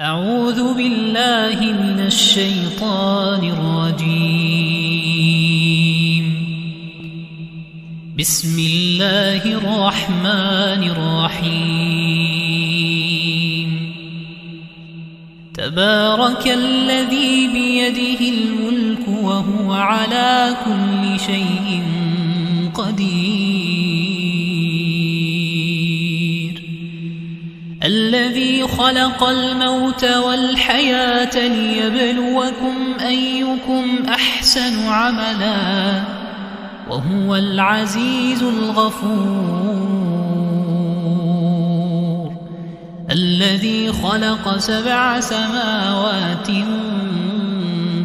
أعوذ بالله من الشيطان الرجيم. بسم الله الرحمن الرحيم. تبارك الذي بيده الملك وهو على كل شيء قدير. الذي خلق الموت والحياة ليبلوكم أيكم أحسن عملا وهو العزيز الغفور. الذي خلق 7 سماوات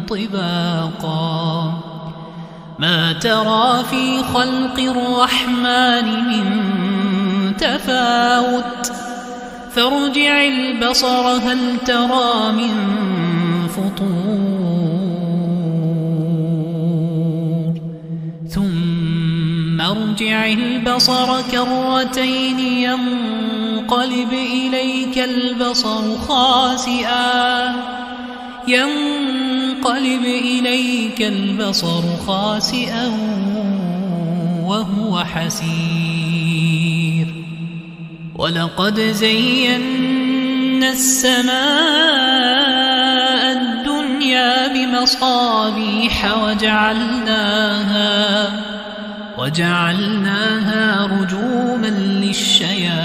طباقا ما ترى في خلق الرحمن من تفاوت فارجع البصر هل ترى من فطور ثم ارجع البصر كرتين ينقلب إليك البصر خاسئا وهو حسير. ولقد زينا السماء الدنيا بمصابيح وجعلناها رجوما للشياطين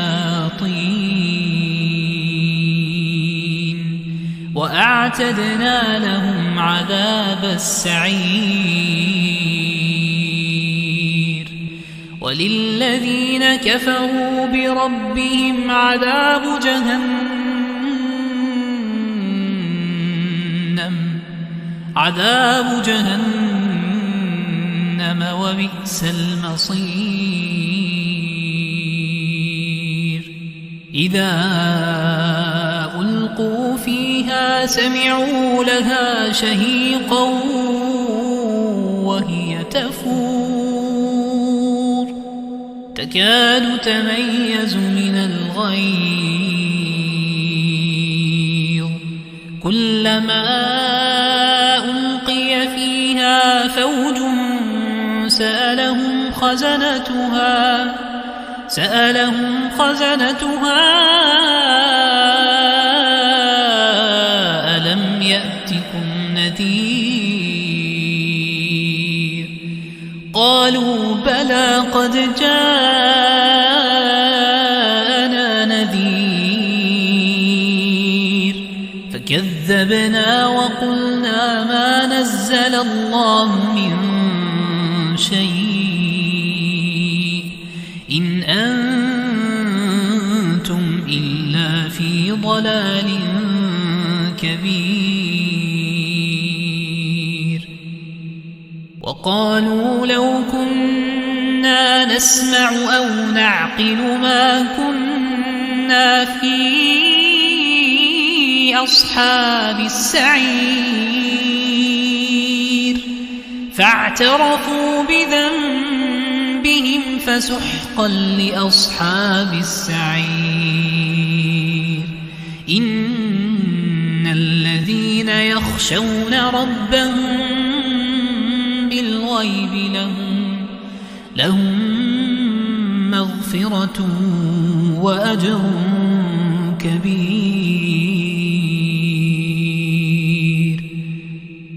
وأعتدنا لهم عذاب السعير. وللذين كفروا بربهم عذاب جهنم وبئس المصير. إذا ألقوا فيها سمعوا لها شهيقا وهي تفور تكاد تميز من الغيظ. كلما ألقي فيها فوج سألهم خزنتها ألم يأتكم نذير؟ قالوا بلى قد جاءنا نذير فكذبنا وقلنا ما نزل الله من شيء إن أنتم إلا في ضلال كبير. وقالوا لو كنا نسمع أو نعقل ما كنا في أصحاب السعير فاعترفوا بذنبهم فسحقا لأصحاب السعير. إن الذين يخشون ربهم بالغيب لهم مغفرة وأجر كبير.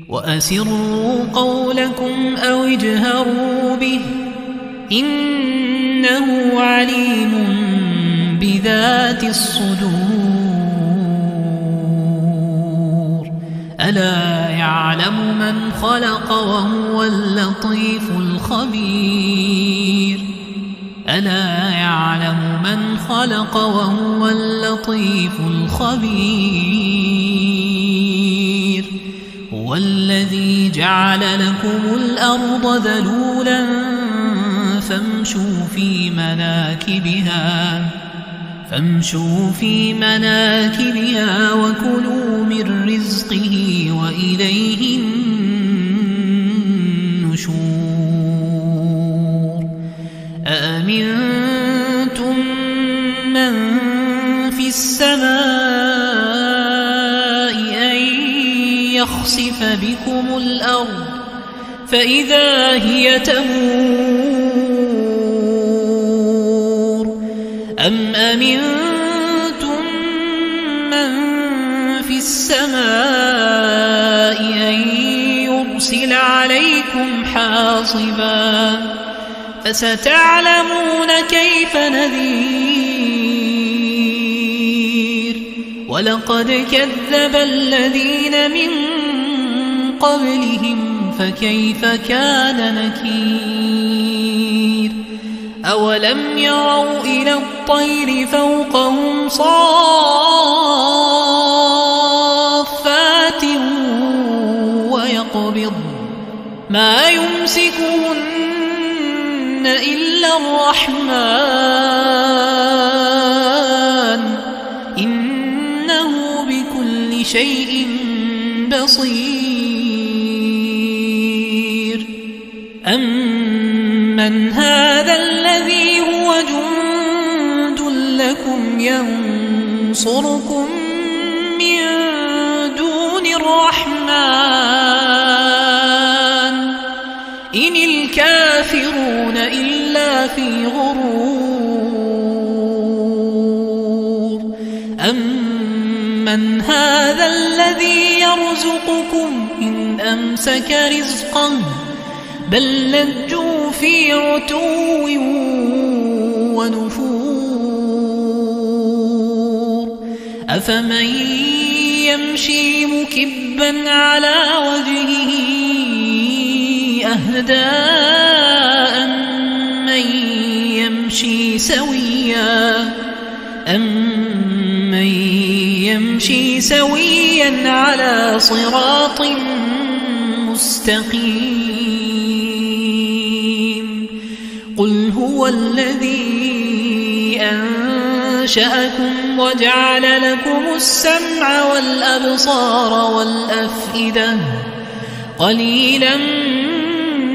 وأسروا قولكم أو اجهروا به إنه عليم بذات الصدور. ألا يعلم من خلق وهو اللطيف الخبير. هو الذي جعل لكم الأرض ذلولا فامشوا في مناكبها وكلوا من رزقه وإليه النشور. أأمنتم من في السماء يخسف بكم الأرض فإذا هي تمور أم أمنتم من في السماء أن يرسل عليكم حاصبا فستعلمون كيف نذير ولقد كذب الذين من قبلهم فكيف كان نكير أولم يروا إلى الطير فوقهم صافات ويقبض ما يمسكهن إلا الرحمن إنه بكل شيء بصير أمن هذا الذي هو جند لكم ينصركم من دون الرحمن إن الكافرون إلا في غرور أمن هذا الذي يرزقكم إن أمسك رزقه بل لجوا في عتو ونفور أفمن يمشي مكبا على وجهه أهدى أمن يمشي سويا على صراط مستقيم قل هو الذي أنشأكم وجعل لكم السمع والأبصار والأفئدة قليلا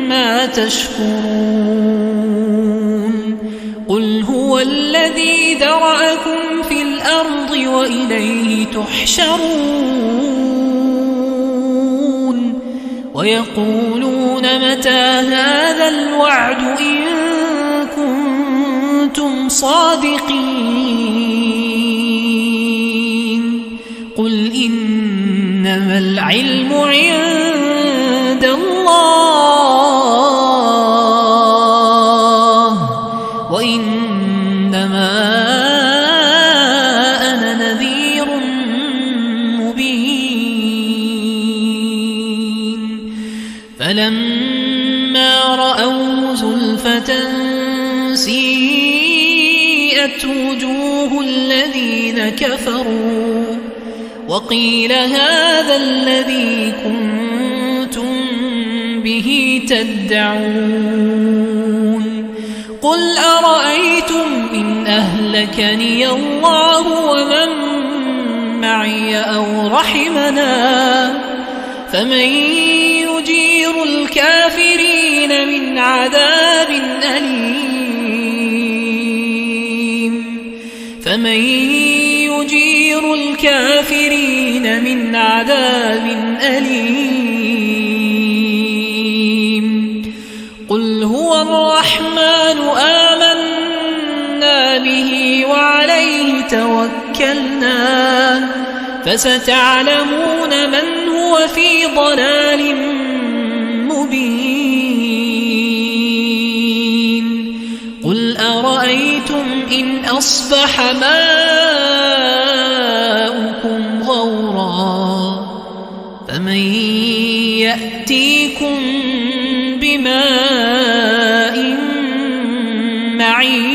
ما تشكرون قل هو الذي ذرأكم في الأرض وإليه تحشرون ويقولون متى هذا الوعد إن كنتم صادقين قل إنما العلم عند الله وإنما أنا نذير مبين فلما رأوا زلفة سيئت وجوه الذين كفروا وقيل هذا الذي كنتم به تدعون قل أرأيتم إن أهلكني الله ومن معي أو رحمنا فمن يجير الكافرين من عذاب أليم فمن يجير الكافرين من عذاب أليم قل هو الرحمن آمنا به وعليه توكلنا فستعلمون من هو في ضلال مبين قل أرأيتم إن أصبح ماؤكم غورا فمن يأتيكم بماء معين